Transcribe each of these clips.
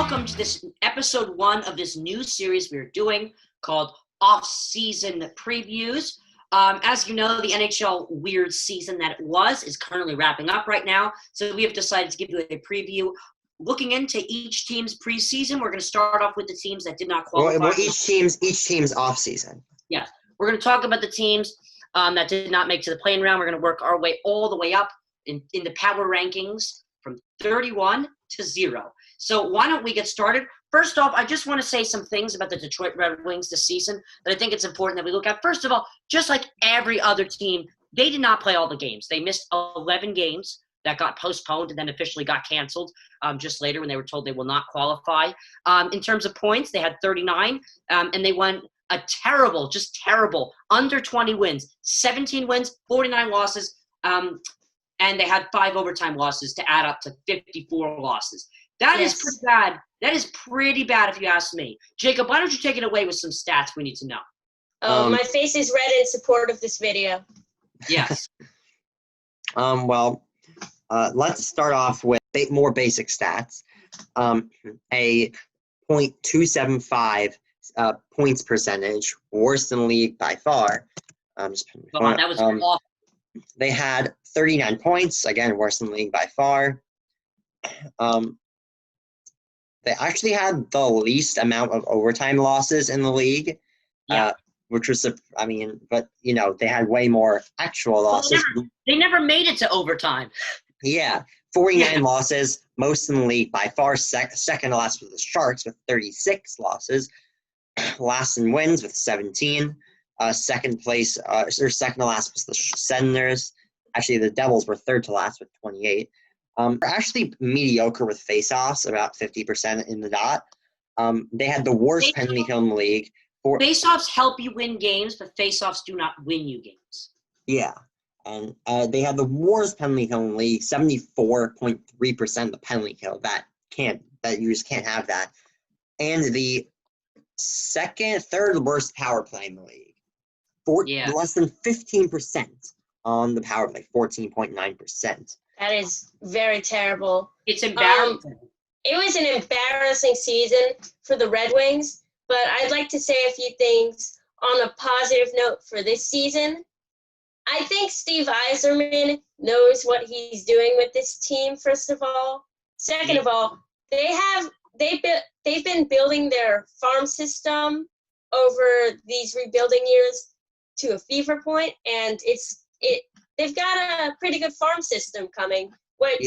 welcome to this episode 1 of this new series we're doing called Offseason Previews. As you know, the NHL weird season that it was is currently wrapping up right now, so we have decided to give you a preview looking into each team's preseason. We're going to start off with the teams that did not qualify. Well, each team's off-season. Yes. We're going to talk about the teams that did not make to the playing round. We're going to work our way all the way up in the power rankings from 31 to 0. So why don't we get started? First off, I just want to say some things about the Detroit Red Wings this season that I think it's important that we look at. First of all, just like every other team, they did not play all the games. They missed 11 games that got postponed and then officially got canceled just later when they were told they will not qualify. In terms of points, they had 39, and they won a terrible, under 20 wins, 17 wins, 49 losses, and they had 5 overtime losses to add up to 54 losses. That is pretty bad. That is pretty bad if you ask me. Jacob, why don't you take it away with some stats we need to know? My face is red in support of this video. Yes. Let's start off with more basic stats. A .275 points percentage, worse than the league by far. That was awful. They had 39 points, again, worse than the league by far. They actually had the least amount of overtime losses in the league, which was, they had way more actual losses. They never made it to overtime. Yeah, 49 losses, most in the league by far. Second to last was the Sharks with 36 losses. Last in wins with 17. Second to last was the Senators. Actually, the Devils were third to last with 28. They're actually mediocre with faceoffs, about 50% in the dot. They had the worst penalty kill in the league. Faceoffs help you win games, but faceoffs do not win you games. Yeah, and they had the worst penalty kill in the league, 74.3% of the penalty kill. You just can't have that. And the third worst power play in the league. Less than 15% on the power play, 14.9%. That is very terrible. It's embarrassing. It was an embarrassing season for the Red Wings, but I'd like to say a few things on a positive note for this season. I think Steve Yzerman knows what he's doing with this team, first of all. Second of all, they've been building their farm system over these rebuilding years to a fever point, and they've got a pretty good farm system coming, which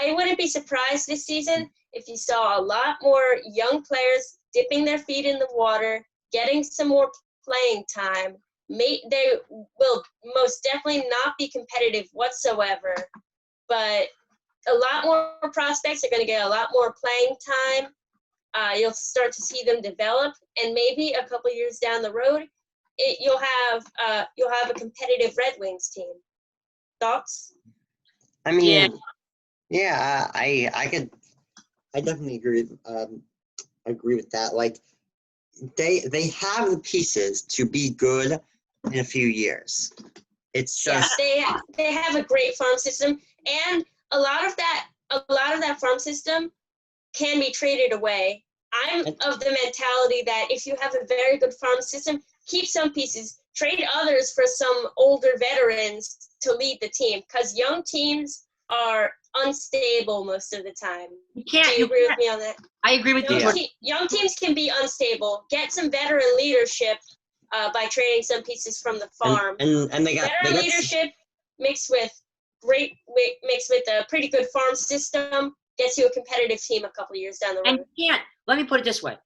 I wouldn't be surprised this season if you saw a lot more young players dipping their feet in the water, getting some more playing time. They will most definitely not be competitive whatsoever, but a lot more prospects are going to get a lot more playing time. You'll start to see them develop, and maybe a couple years down the road, you'll have a competitive Red Wings team. Thoughts? I mean, I definitely agree with that. Like, they have the pieces to be good in a few years. It's just they have a great farm system, and a lot of that farm system can be traded away. I'm of the mentality that if you have a very good farm system, keep some pieces, trade others for some older veterans to lead the team, because young teams are unstable most of the time. Do you agree with me on that? I agree with you. Young teams can be unstable. Get some veteran leadership by trading some pieces from the farm. And they got veteran leadership mixed with a pretty good farm system gets you a competitive team a couple of years down the road. And let me put it this way.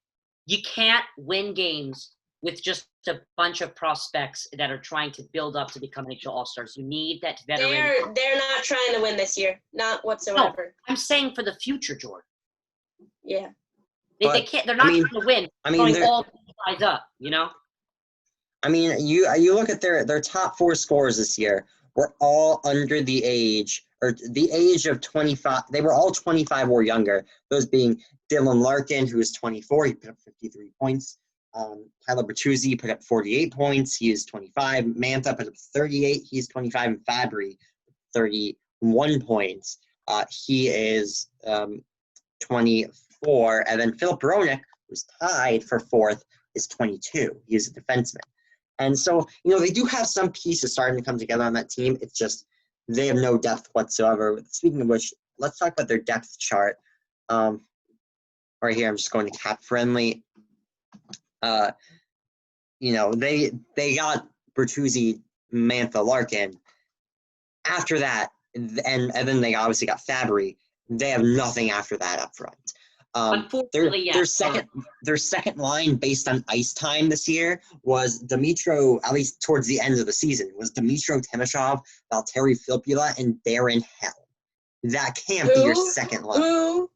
You can't win games with just a bunch of prospects that are trying to build up to become NHL All-Stars. You need that veteran. They're not trying to win this year, not whatsoever. No, I'm saying for the future, Jordan. Yeah. They can't. They're not trying to win. Throwing all the guys up, you know. I mean, you look at their top 4 scorers this year were all under the age of 25. They were all 25 or younger. Those being Dylan Larkin, who is 24. He put up 53 points. Tyler Bertuzzi put up 48 points. He is 25. Mantha put up 38. He's 25. And Fabry, 31 points. He is 24. 24. And then Filip Hronek, who's tied for 4th, is 22. He is a defenseman. And so, they do have some pieces starting to come together on that team. It's just they have no depth whatsoever. Speaking of which, let's talk about their depth chart. Right here, I'm just going to cap friendly. They got Bertuzzi, Mantha, Larkin. After that, and then they obviously got Fabry. They have nothing after that up front. Unfortunately, yes. Their second line based on ice time this year was Dmytro, at least towards the end of the season, was Dmytro Timashov, Valtteri Filppula, and Darren Hell. That can't be your second line. Who?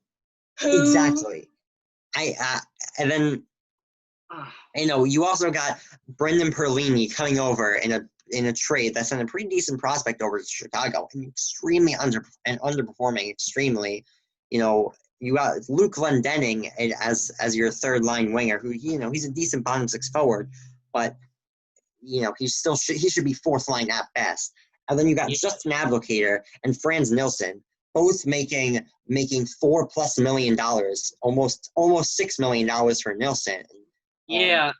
Exactly. And then you also got Brendan Perlini coming over in a trade that sent a pretty decent prospect over to Chicago and extremely underperforming extremely. You got Luke Glendening as your third line winger, who he's a decent bottom six forward, but he should be fourth line at best. And then you got Justin Ablocator and Franz Nilsson, both making $4+ million, almost $6 million for Nilsson. Yeah.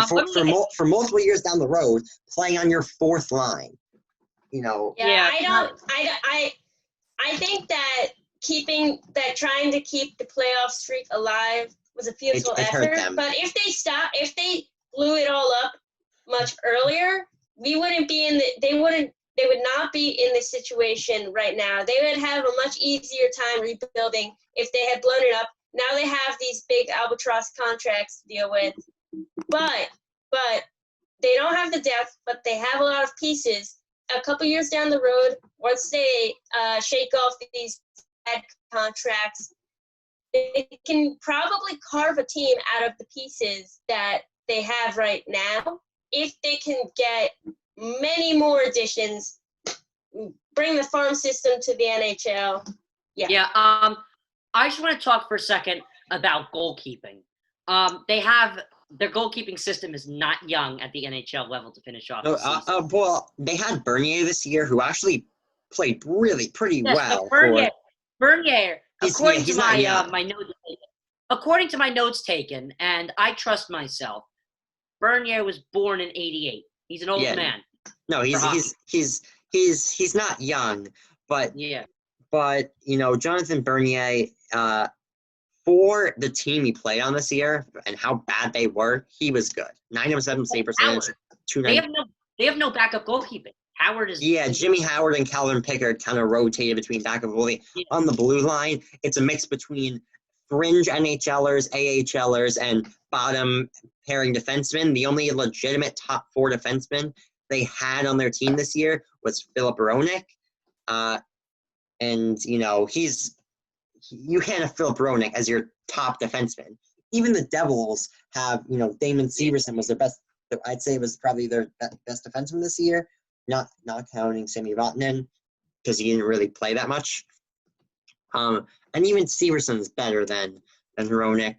For multiple years down the road, playing on your fourth line. I think that trying to keep the playoff streak alive was a futile effort. But if they blew it all up much earlier, they would not be in this situation right now. They would have a much easier time rebuilding if they had blown it up. Now they have these big albatross contracts to deal with. But they don't have the depth, but they have a lot of pieces. A couple years down the road, once they shake off these bad contracts, they can probably carve a team out of the pieces that they have right now. If they can get many more additions, bring the farm system to the NHL. Yeah. I just want to talk for a second about goalkeeping. Their goalkeeping system is not young at the NHL level to finish off the season. Well, they had Bernier this year, who actually played really pretty well. Bernier, according to my notes taken, and I trust myself, Bernier was born in '88. He's an old man. No, he's not young, but Jonathan Bernier, for the team he played on this year and how bad they were, he was good. 907 save percentage, 290. They have no backup goalkeeping. Howard is. Yeah, Jimmy Howard and Calvin Pickard kind of rotated between backup goalie. Yeah. On the blue line, it's a mix between fringe NHLers, AHLers, and bottom pairing defensemen. The only legitimate top 4 defensemen they had on their team this year was Filip Hronek. And you can't have Filip Hronek as your top defenseman. Even the Devils have, Damon Severson was their best. I'd say was probably their best defenseman this year, not counting Sami Vatanen because he didn't really play that much. And even Severson's better than Hronek.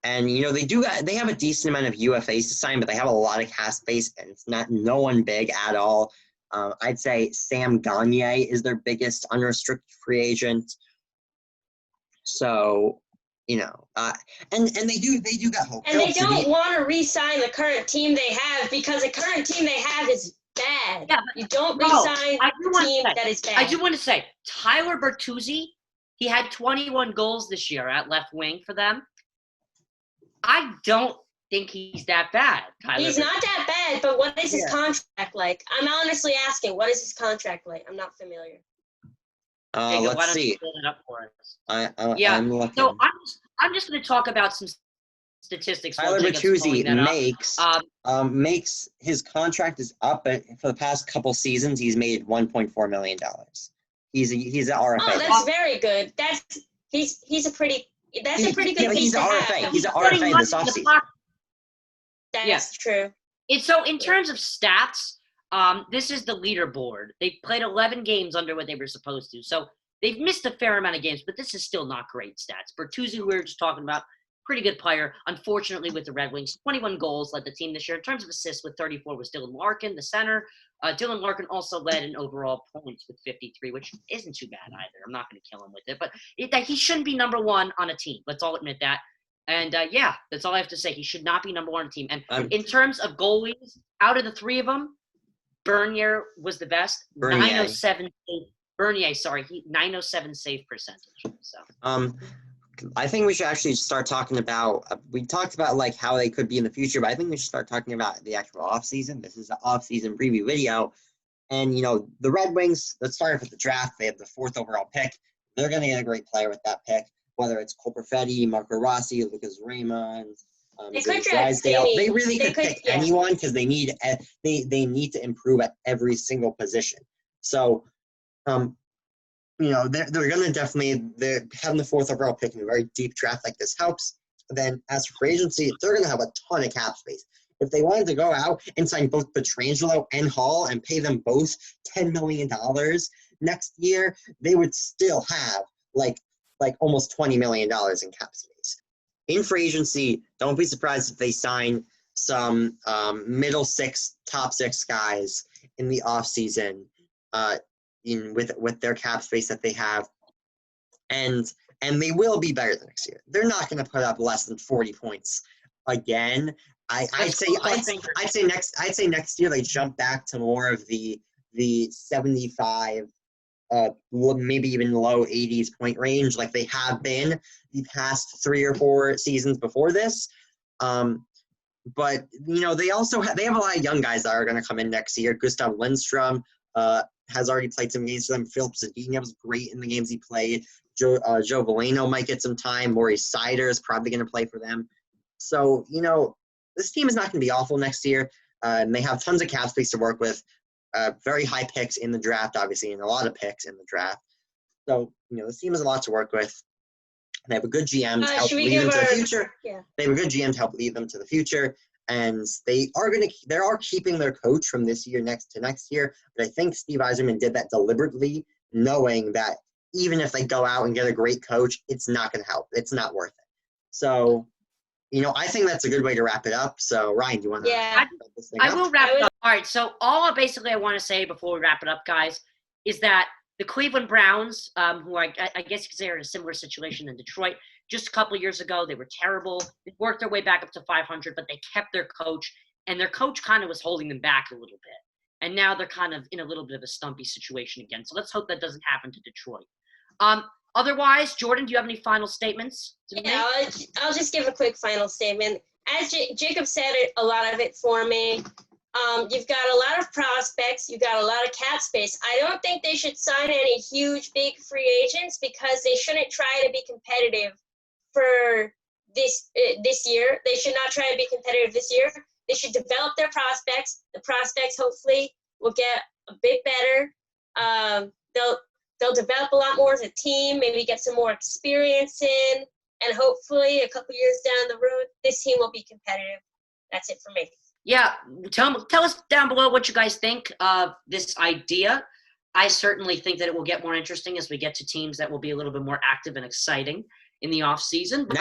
And they have a decent amount of UFAs to sign, but they have a lot of cap space, and it's no one big at all. I'd say Sam Gagner is their biggest unrestricted free agent. So, and they do got hope. And they don't want to re-sign the current team they have because the current team they have is bad. Yeah, you don't re-sign a team that is bad. I do want to say, Tyler Bertuzzi, he had 21 goals this year at left wing for them. I don't think he's that bad. He's not that bad, but what is his contract like? I'm honestly asking, what is his contract like? I'm not familiar. Let's see. Pull it up for us? I'm looking. So I'm just going to talk about some statistics. Tyler Bertuzzi makes his contract is up, but for the past couple seasons, he's made $1.4 million. He's an RFA. Oh, that's very good. He's a pretty good piece he's an RFA. He's an RFA this offseason. That's true. So in terms of stats, this is the leaderboard. They played 11 games under what they were supposed to. So they've missed a fair amount of games, but this is still not great stats. Bertuzzi, we were just talking about, pretty good player. Unfortunately, with the Red Wings, 21 goals led the team this year. In terms of assists, with 34 was Dylan Larkin, the center. Dylan Larkin also led in overall points with 53, which isn't too bad either. I'm not going to kill him with it, but he shouldn't be number one on a team. Let's all admit that. And yeah, that's all I have to say. He should not be number one on a team. And in terms of goalies, out of the three of them, Bernier was the best. Bernier. 907. Bernier, sorry, 907 save percentage. So. I think we should actually start talking about. We talked about like how they could be in the future, but I think we should start talking about the actual offseason. This is an offseason preview video, and the Red Wings. Let's start with the draft. They have the 4th overall pick. They're going to get a great player with that pick, whether it's Cole Perfetti, Marco Rossi, Lucas Raymond, Drysdale. They really could pick anyone because they need to improve at every single position. So, they're going to definitely, they're having the 4th overall pick in a very deep draft like this helps. Then as for free agency, they're going to have a ton of cap space. If they wanted to go out and sign both Pietrangelo and Hall and pay them both $10 million next year, they would still have like almost $20 million in cap space. In free agency, don't be surprised if they sign some middle 6, top 6 guys in the offseason with their cap space that they have. And they will be better than next year. They're not going to put up less than 40 points again. I'd say next year they jump back to more of the 75 maybe even low 80s point range like they have been the past 3 or 4 seasons before this. But they also they have a lot of young guys that are going to come in next year. Gustav Lindstrom has already played some games for them. Philip Zadina was great in the games he played. Joe Veleno might get some time. Maurice Sider is probably going to play for them. So, this team is not going to be awful next year. And they have tons of cap space to work with. Very high picks in the draft, obviously, and a lot of picks in the draft. So, this team has a lot to work with. They have a good GM to help lead them to the future. Yeah. They have a good GM to help lead them to the future. And they are keeping their coach from this year to next year. But I think Steve Yzerman did that deliberately, knowing that even if they go out and get a great coach, it's not going to help. It's not worth it. So, I think that's a good way to wrap it up. So, Ryan, do you want to wrap this thing up? I will wrap it up. All right, so all basically I want to say before we wrap it up, guys, is that the Cleveland Browns, who I guess you could say are in a similar situation in Detroit, just a couple of years ago, they were terrible. They worked their way back up to 500, but they kept their coach, and their coach kind of was holding them back a little bit. And now they're kind of in a little bit of a stumpy situation again. So let's hope that doesn't happen to Detroit. Otherwise, Jordan, do you have any final statements to make? I'll just give a quick final statement. As Jacob said a lot of it for me. You've got a lot of prospects. You've got a lot of cap space. I don't think they should sign any huge, big free agents because they shouldn't try to be competitive for this year. They should not try to be competitive this year. They should develop their prospects. The prospects hopefully will get a bit better. They'll develop a lot more as a team, maybe get some more experience in, and hopefully a couple years down the road, this team will be competitive. That's it for me. Yeah, tell us down below what you guys think of this idea. I certainly think that it will get more interesting as we get to teams that will be a little bit more active and exciting in the off season. But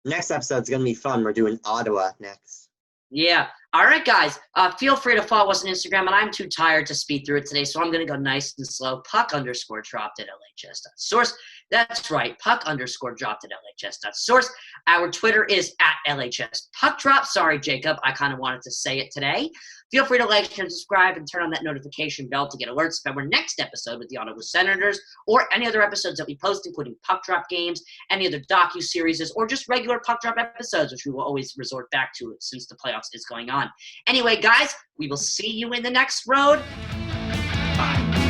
next episode's gonna be fun. We're doing Ottawa next. Yeah. All right, guys. Feel free to follow us on Instagram, and I'm too tired to speed through it today, so I'm going to go nice and slow. Puck_dropped at LHS.source. That's right. Puck_dropped at LHS.source. Our Twitter is at LHS Puck Drop. Sorry, Jacob. I kind of wanted to say it today. Feel free to like and subscribe and turn on that notification bell to get alerts about our next episode with the Ottawa Senators or any other episodes that we post, including Puck Drop games, any other docu-series, or just regular Puck Drop episodes, which we will always resort back to since the playoffs is going on. Anyway, guys, we will see you in the next road. Bye.